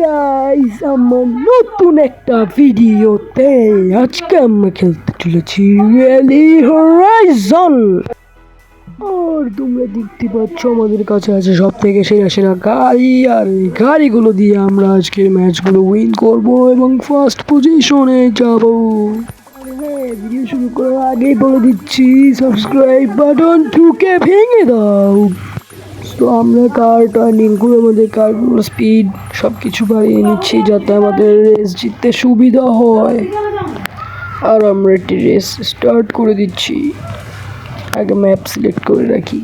Guys, আমার নতুন একটা ভিডিওতে আজকে আমরা খেলতে চলেছি রিয়েলি হরাইজন। আর তোমরা দেখতে পাচ্ছ আমাদের কাছে আছে সব থেকে সেরা সেরা গাড়ি, আর এই গাড়িগুলো দিয়ে আমরা আজকের ম্যাচগুলো উইন করব এবং ফার্স্ট পজিশনে যাব। হ্যাঁ, ভিডিও শুরু করার আগেই বলে দিচ্ছি, সাবস্ক্রাইব বাটন ঠুকে ভেঙে দাও। তো আমরা কার টার্নিং করে আমাদের কারগুলোর স্পিড সব কিছু বাড়িয়ে নিচ্ছি যাতে আমাদের রেস জিততে সুবিধা হয়। আর আমরা একটি রেস স্টার্ট করে দিচ্ছি। আগে ম্যাপ সিলেক্ট করে রাখি।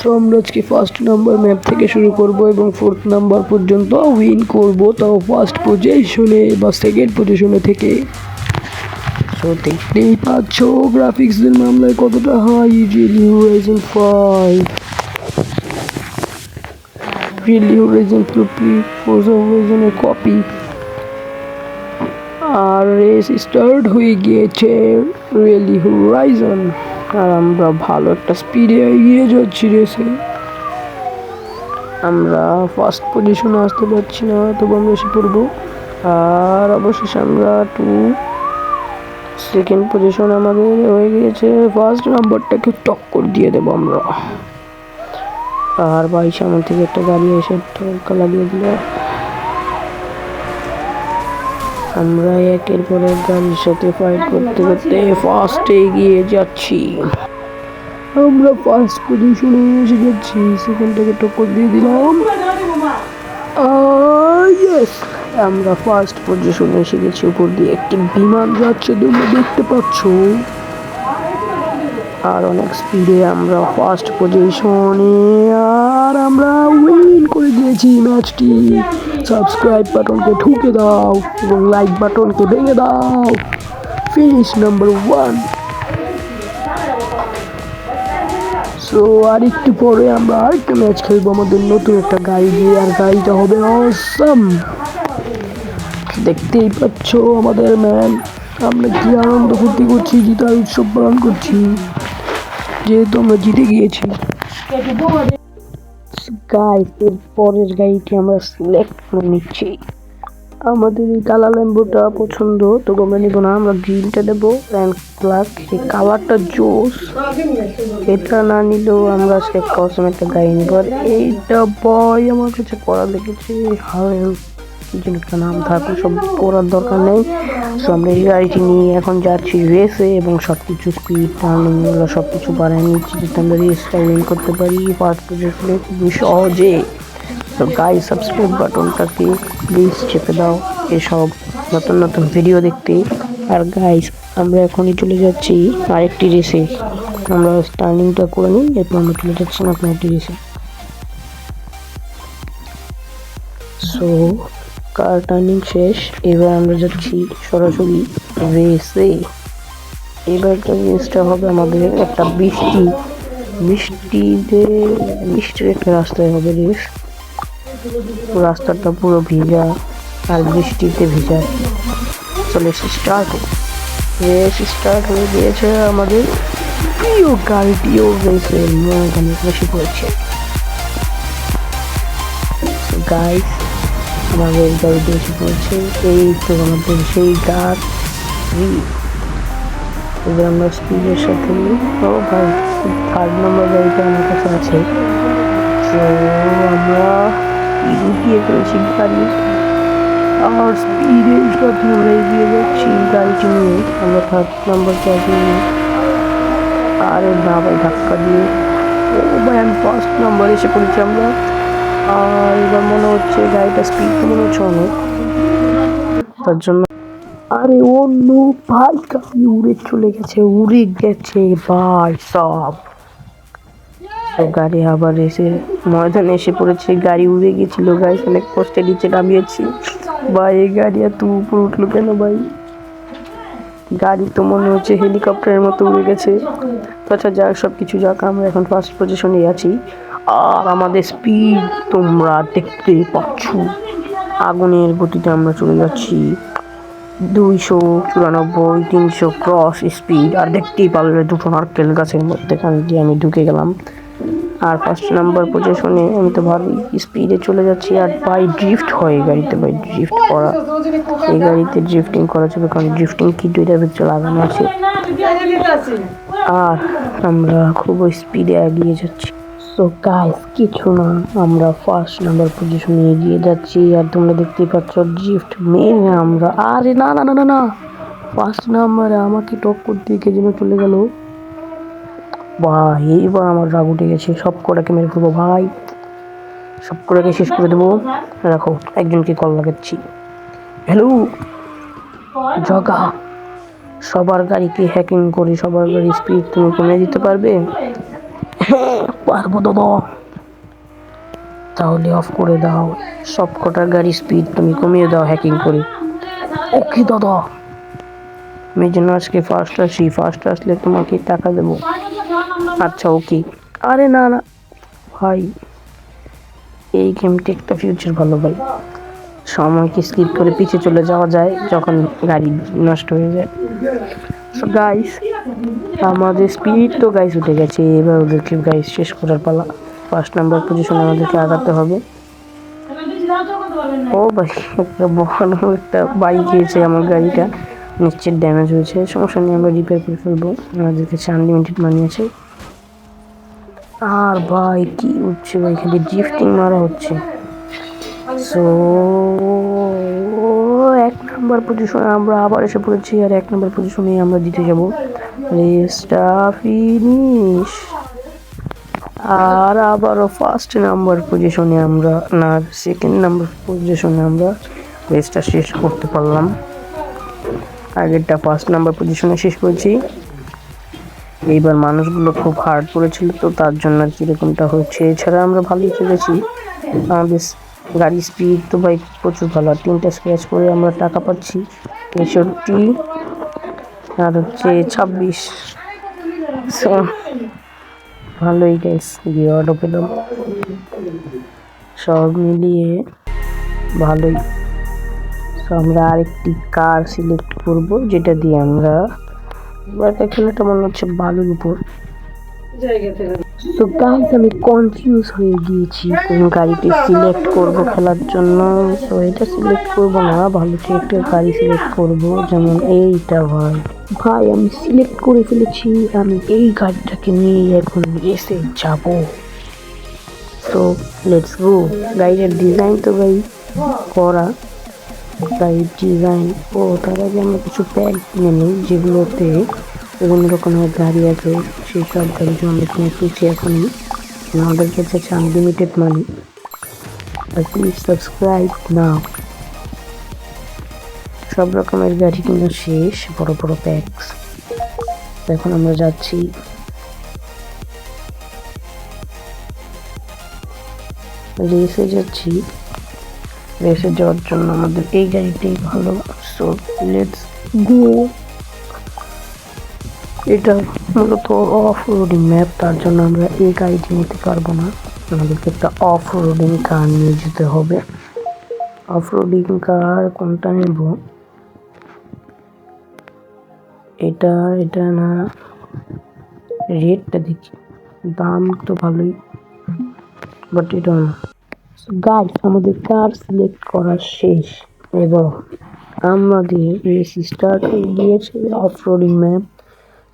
তো আমরা আজকে ফার্স্ট নাম্বার ম্যাপ থেকে শুরু করব এবং ফোর্থ নাম্বার পর্যন্ত উইন করব, তাও ফার্স্ট পজিশনে বা সেকেন্ড পজিশনে থেকে। তো দেখতেই পাচ্ছ গ্রাফিক্সের মামলায় কতটা high. Really horizon 5, really horizon পুরোপুরি ফোর্জা হরাইজনের কপি। আর রেস স্টার্ট হয়ে গিয়েছে রিয়েলি হরাইজন, আর আমরা ভালো একটা স্পিডে এগিয়ে যাচ্ছি রেসে। আমরা ফার্স্ট পজিশনে আসতে পারছি না, তবু আমরা এসে পড়বো। আর অবশেষে আমরা সেকেন্ড পজিশন আমাদের হয়ে গিয়েছে। ফার্স্ট নাম্বারটাকে টক্কর দিয়ে দেবো আমরা। আর ভাই সামনে থেকে একটা গাড়ি এসে ধাক্কা লাগিয়ে দিল। আমরা একের পর এক গাড়ির সাথে ফাইট করতে করতে ফার্স্টে এগিয়ে যাচ্ছি। আমরা ফার্স্ট পজিশনে এসে যাচ্ছি। সেকেন্ডটাকে টক্কর দিয়ে দিলাম। ইয়েস, আমরা ফার্স্ট পজিশনে এসে গেছি। উপর দিয়ে একটি বিমান যাচ্ছে, তোমরা দেখতে পাচ্ছ। আর অনেক স্পিডে আমরা ফার্স্ট পজিশনে, আর আমরা উইন করে দিয়েছি ম্যাচটি। সাবস্ক্রাইব বাটনকে ঠুকে দাও এবং লাইক বাটনকে ভেঙে দাও। Finish number 1। সো আর একটু পরে আমরা আরেকটা ম্যাচ খেলবো আমাদের নতুন একটা গাড়ি দিয়ে, আর গাড়িটা হবে অসাম। দেখতেই পাচ্ছ আমাদের ম্যান, আমরা কি আনন্দ ফুর্তি করছি, জিতার উৎসব পালন করছি যেহেতু আমরা জিতে গিয়েছি। গাইস, এর পরের গাড়িটি আমরা সিলেক্ট করে নিচ্ছি। আমাদের এই কালার ল্যাম্বোটা পছন্দ, তবু আমরা নেবো না, আমরা গ্রিনটা নেবো। র্যাঙ্ক ব্ল্যাক, এই কালারটা জোস। এটা না নিলেও আমরা আজকে কসম একটা গাড়ি নেবো। আর এইটা বয় আমার কাছে পড়া লেগেছে, জিনিসটার নাম থাকলে সব পড়ার দরকার নেই। সো আমরা এই গাড়িটি নিয়ে এখন যাচ্ছি রেসে এবং সব কিছু স্পিড টার্নিং এগুলো সব কিছু বাড়াই নিচ্ছি যাতে আমরা রেসটা উইন করতে পারি ফার্স্ট পজিশনে খুবই সহজে। তো গাইস, সাবস্ক্রাইব বাটনটাকে প্লিজ চেপে দাও এসব নতুন নতুন ভিডিও দেখতে। আর গাইস, আমরা এখনই চলে যাচ্ছি আরেকটি রেসে। আমরা টার্নিংটা করে নিই, এরপর আমরা চলে যাচ্ছি নতুন একটি রেসে। সো কার টার্নিং শেষ, এবার আমরা যাচ্ছি সরাসরি রেসে। এবারটা রেসটা হবে আমাদের একটা মিষ্টির একটা রাস্তায় হবে রেস। রাস্তাটা পুরো ভিজা আর বৃষ্টিতে ভিজা। চলে রেস স্টার্ট হয়ে গিয়েছে। আমাদের প্রিয় গাড়িটিও রেসের ময়দানে বসে পড়েছে। গাইস, আমাদের গাড়িতে এসে পড়েছে। এই তো আমাদের সেই গাড়ি। এবার আমরা স্পিডের সাথে, ও ভাই, থার্ড নম্বর গাড়িটা আমার কাছে আছে। তো আমরা লুকিয়ে ফেলেছি গাড়ি, আর স্পিডের সাথে আমরা এগিয়ে যাচ্ছি গাড়িটি নিয়ে। আমরা থার্ড নাম্বার গাড়ি নিয়ে, আরে না ভাই, ধাক্কা দিয়ে, ও ভাই, আমি ফার্স্ট নাম্বার এসে পড়েছি আমরা। আর এবার মনে হচ্ছে গাড়িটা স্পিড মনে হচ্ছে অনেক, তার জন্য। আরে অন্য ভাই, গাড়ি উড়ে গেছে ভাই সব। তো গাড়ি আবার এসে ময়দানে এসে পড়েছে। গাড়ি উড়ে গেছিল গাইস, অনেক কষ্টে নিচে নামিয়েছি ভাই। এই গাড়ি এত উপর উঠলো কেন ভাই? গাড়ি তো মনে হচ্ছে হেলিকপ্টারের মতো উড়ে গেছে। তো আচ্ছা, যাক, সব কিছু যাক, আমরা এখন ফার্স্ট পজিশনে আছি। আর আমাদের স্পিড তোমরা দেখতেই পাচ্ছ, আগুনের গতিতে আমরা চলে যাচ্ছি 294, 300 ক্রস স্পিড। আর দেখতেই পারলে দুটো নারকেল গাছের মধ্যে দিয়ে আমি ঢুকে গেলাম। আর ফার্স্ট নাম্বার পজিশনে আমি তো ভালোই স্পিডে চলে যাচ্ছি। আর ভাই ড্রিফট হয় এই গাড়িতে, ভাই ড্রিফট করা, এই গাড়িতে ড্রিফটিং করা যাবে কারণ ড্রিফটিং কি দুইটার ভিতরে লাগানো আছে। আর আমরা খুব স্পিডে এগিয়ে যাচ্ছি। সো গাইস কিছু না, আমরা ফার্স্ট নাম্বার পজিশনে এগিয়ে যাচ্ছি। আর তোমরা দেখতেই পাচ্ছ ড্রিফট মেরে আমরা, আরে না না না না না, ফার্স্ট নাম্বারে আমাকে টক্কর দিয়ে কে যেন চলে গেল ভাই। এইবার আমার রাগ উঠে গেছে, সব কটাকে মেরে ফেলবো ভাই, সব কটাকে শেষ করে দেবো। রাখো, একজনকে কল লাগাচ্ছি। হ্যালো জগা, সবার গাড়িকে হ্যাকিং করে সবার গাড়ি স্পিড তুমি কমিয়ে দিতে পারবে? হ্যাঁ পারবো দাদা, তাহলে অফ করে দাও, সব কটার গাড়ি স্পিড তুমি কমিয়ে দাও হ্যাকিং করে। ওকে দাদা, আমি যেন আজকে ফার্স্ট আসি, ফার্স্ট আসলে তোমাকে টাকা দেবো। আচ্ছা ওকে। আরে না না ভাই, এই গেমটা একটা ফিউচার ভালো ভাই, সময়কে স্কিপ করে পিছিয়ে চলে যাওয়া যায় যখন গাড়ি নষ্ট হয়ে যায়। সো গাইস আমাদের স্পিড তো গাইস উঠে গেছে, এবার ওদেরকে গাইস শেষ করার পালা। ফার্স্ট নাম্বার পজিশনে আমাদেরকে আগাতে হবে। ও ভাই একটা বড় একটা বাইক গিয়েছে, আমার গাড়িটা নিশ্চিত ড্যামেজ হয়েছে, সমস্যা নেই আমরা রিপেয়ার করে ফেলবো, আমাদের কাছে আনলিমিটেড মানি আছে। আর ভাই কি হচ্ছে ভাই, খালি ড্রিফটিং মারা হচ্ছে। সো এক নাম্বার পজিশনে আমরা আবার এসে পড়েছি, আর এক নাম্বার পজিশনে আমরা জিতে যাব। রেসটা ফিনিশ। আর আবারও ফার্স্ট নাম্বার পজিশনে আমরা, না সেকেন্ড নাম্বার পজিশনে আমরা রেসটা শেষ করতে পারলাম। আগেরটা ফার্স্ট নাম্বার পজিশনে শেষ করেছি। এইবার মানুষগুলো খুব হার্ড করেছিল তো তার জন্য আর কি এরকমটা হচ্ছে, এছাড়া আমরা ভালোই খেলেছি। আমাদের গাড়ি স্পিড তো ভাই প্রচুর ভালো, আর 3টা স্ক্র্যাচ করে আমরা টাকা পাচ্ছি 63 আর হচ্ছে 26। সো ভালোই গাইস, রিওয়ার্ডও পেলাম, সব মিলিয়ে ভালোই। সো আমরা আরেকটি কার সিলেক্ট করব, যেটা দিয়ে আমরা এবার খেলাটা মনে হচ্ছে বালুর উপর। তো গাইস আমি কনফিউজ হয়ে গিয়েছি কোন গাড়িটি সিলেক্ট করব খেলার জন্য। সো এটা সিলেক্ট করব না, ভালো একটা গাড়ি সিলেক্ট করব, যেমন এইটা। ভাই ভাই আমি সিলেক্ট করে ফেলেছি, আমি এই গাড়িটাকে নিয়ে এখন রেসে যাব। তো লেটস গো। গাড়ির ডিজাইন তো ভাই করা, গাড়ির ডিজাইন। ও তার আগে আমরা কিছু প্যাক কিনে নিই যেগুলোতে বিভিন্ন রকমের গাড়ি আছে, সেই সব গাড়িগুলো আমরা কিনে ফেলছি এখনই। আমাদের কাছে আছে আনলিমিটেড মানি। আর প্লিজ সাবস্ক্রাইব নাও। সব রকমের গাড়ি কিনা শেষ, বড় বড় প্যাকস। এখন আমরা যাচ্ছি রেসে যাচ্ছি। রেসে যাওয়ার জন্য আমাদের এই গাড়িটাই ভালো। So let's go. এটা মূলত অফ রোডিং ম্যাপ, তার জন্য আমরা এই গাড়িটি নিতে পারবো না, আমাদেরকে একটা অফ রোডিং কার নিয়ে যেতে হবে। অফ রোডিং কার কোনটা নেব? এটা এটা না, রেটটা দেখি, দাম তো ভালোই, বাট এটা না। গাইস আমাদের কার সিলেক্ট করা শেষ এবং আমাদের রেস স্টার্ট হয়ে গিয়েছে। অফ রোডিং ম্যাপ,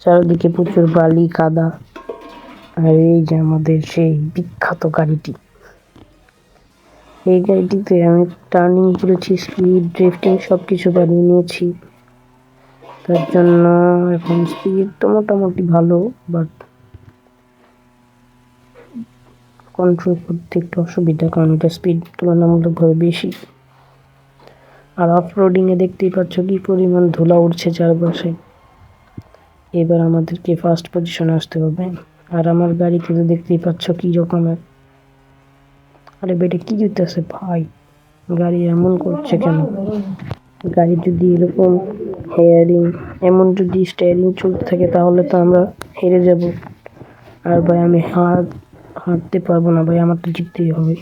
চারিদিকে প্রচুর বালি কাদা। আর এই যে আমাদের সেই বিখ্যাত গাড়িটি, এই গাড়িটিতে আমি টার্নিং করেছি, স্পিড ড্রিফটিং সব কিছু বানিয়ে নিয়েছি। তার জন্য এখন স্পিড তো মোটামুটি ভালো, বাট কন্ট্রোল করতে একটু অসুবিধা, কারণ এটা স্পিড তুলনামূলকভাবে বেশি। আর অফ রোডিংয়ে দেখতেই পাচ্ছ কি পরিমাণ ধুলা উঠছে চারপাশে। এবার আমাদেরকে ফার্স্ট পজিশনে আসতে হবে। আর আমার গাড়িতে তো দেখতেই পাচ্ছ কি রকমের, আরে বেটা কি হইতেছে ভাই, গাড়ি এমন করছে কেন? গাড়ি যদি এরকম হেয়ারিং, এমন যদি স্টিয়ারিং চলতে থাকে তাহলে তো আমরা হেরে যাব। আর ভাই আমি হাঁটতে পারবো না ভাই, আমার তো জিততেই হবে।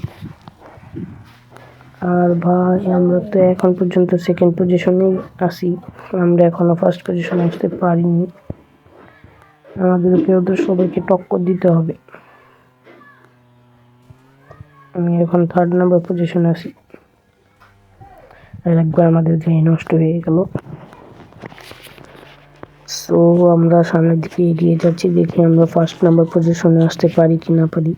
আর ভাই আমরা তো এখন পর্যন্ত সেকেন্ড পজিশনেই আসি, আমরা এখনো ফার্স্ট পজিশনে আসতে পারিনি। আমাদেরকে ওদের সবাইকে টক্কর দিতে হবে। আমি এখন 3rd নাম্বার পজিশনে আছি। আর একবার আমাদের যে নষ্ট হয়ে গেল। সো আমরা সামনের দিকে এগিয়ে যাচ্ছি, দেখি আমরা 1st নাম্বার পজিশনে আসতে পারি কি না পারি।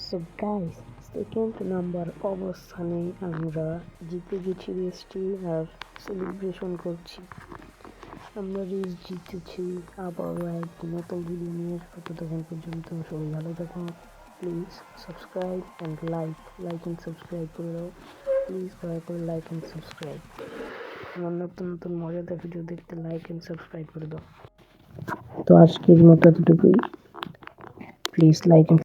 সো গাইস, 2nd নাম্বার অবস্থানে আমরা জিতে গেছি রেসটি আর সেলিব্রেশন করছি। আমরা রেস জিতেছি। আবারও একটি নতুন ভিডিও নিয়ে আসবো। ততক্ষণ পর্যন্ত সবাই ভালো থাকুন। Please subscribe and like and subscribe করে দাও। প্লিজ দয়া করে লাইক অ্যান্ড সাবস্ক্রাইব। আমার নতুন নতুন মজাদার ভিডিও দেখতে লাইক অ্যান্ড সাবস্ক্রাইব করে দাও। তো আজকের মতো এতটুকুই। Please like and